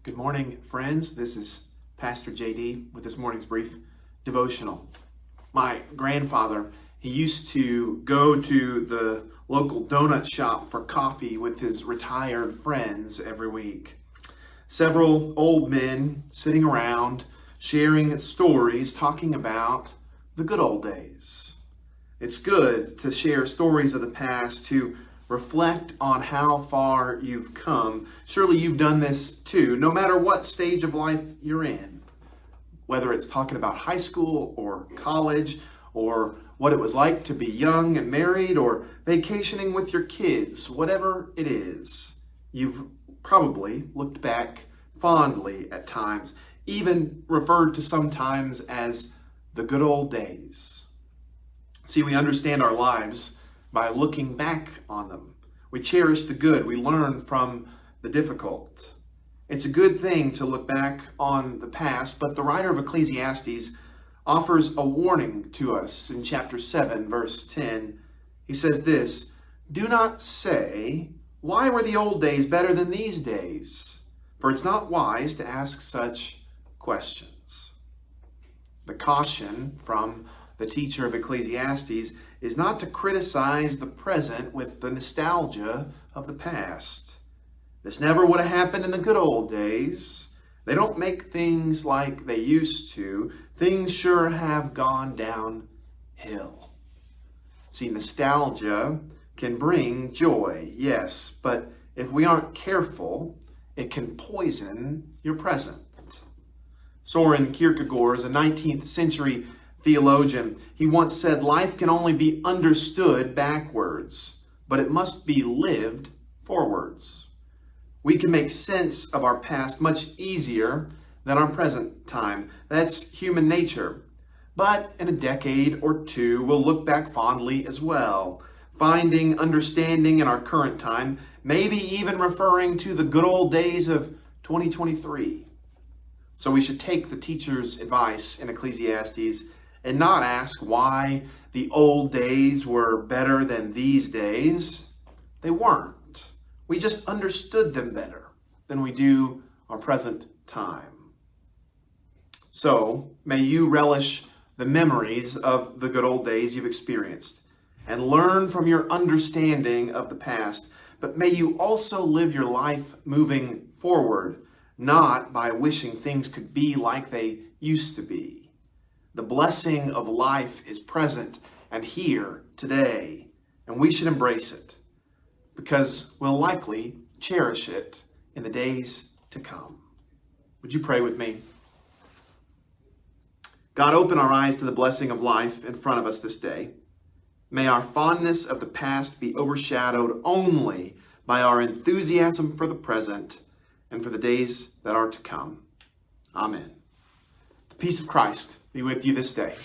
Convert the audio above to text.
Good morning, friends. This is Pastor JD with this morning's brief devotional. My grandfather, he used to go to the local donut shop for coffee with his retired friends every week. Several old men sitting around, sharing stories, talking about the good old days. It's good to share stories of the past, to reflect on how far you've come. Surely you've done this too, no matter what stage of life you're in. Whether it's talking about high school or college, or what it was like to be young and married, or vacationing with your kids, whatever it is, you've probably looked back fondly at times, even referred to sometimes as the good old days. See, we understand our lives by looking back on them. We cherish the good. We learn from the difficult. It's a good thing to look back on the past, but the writer of Ecclesiastes offers a warning to us in chapter 7, verse 10. He says this, "Do not say, 'Why were the old days better than these days?' For it's not wise to ask such questions." The caution from the teacher of Ecclesiastes is not to criticize the present with the nostalgia of the past. This never would have happened in the good old days. They don't make things like they used to. Things sure have gone downhill. See, nostalgia can bring joy, yes, but if we aren't careful, it can poison your present. Soren Kierkegaard is a 19th century theologian. He once said, "Life can only be understood backwards, but it must be lived forwards." We can make sense of our past much easier than our present time. That's human nature. But in a decade or two, we'll look back fondly as well, finding understanding in our current time, maybe even referring to the good old days of 2023. So we should take the teacher's advice in Ecclesiastes and not ask why the old days were better than these days. They weren't. We just understood them better than we do our present time. So may you relish the memories of the good old days you've experienced and learn from your understanding of the past. But may you also live your life moving forward, not by wishing things could be like they used to be. The blessing of life is present and here today, and we should embrace it because we'll likely cherish it in the days to come. Would you pray with me? God, open our eyes to the blessing of life in front of us this day. May our fondness of the past be overshadowed only by our enthusiasm for the present and for the days that are to come. Amen. The peace of Christ be with you this day.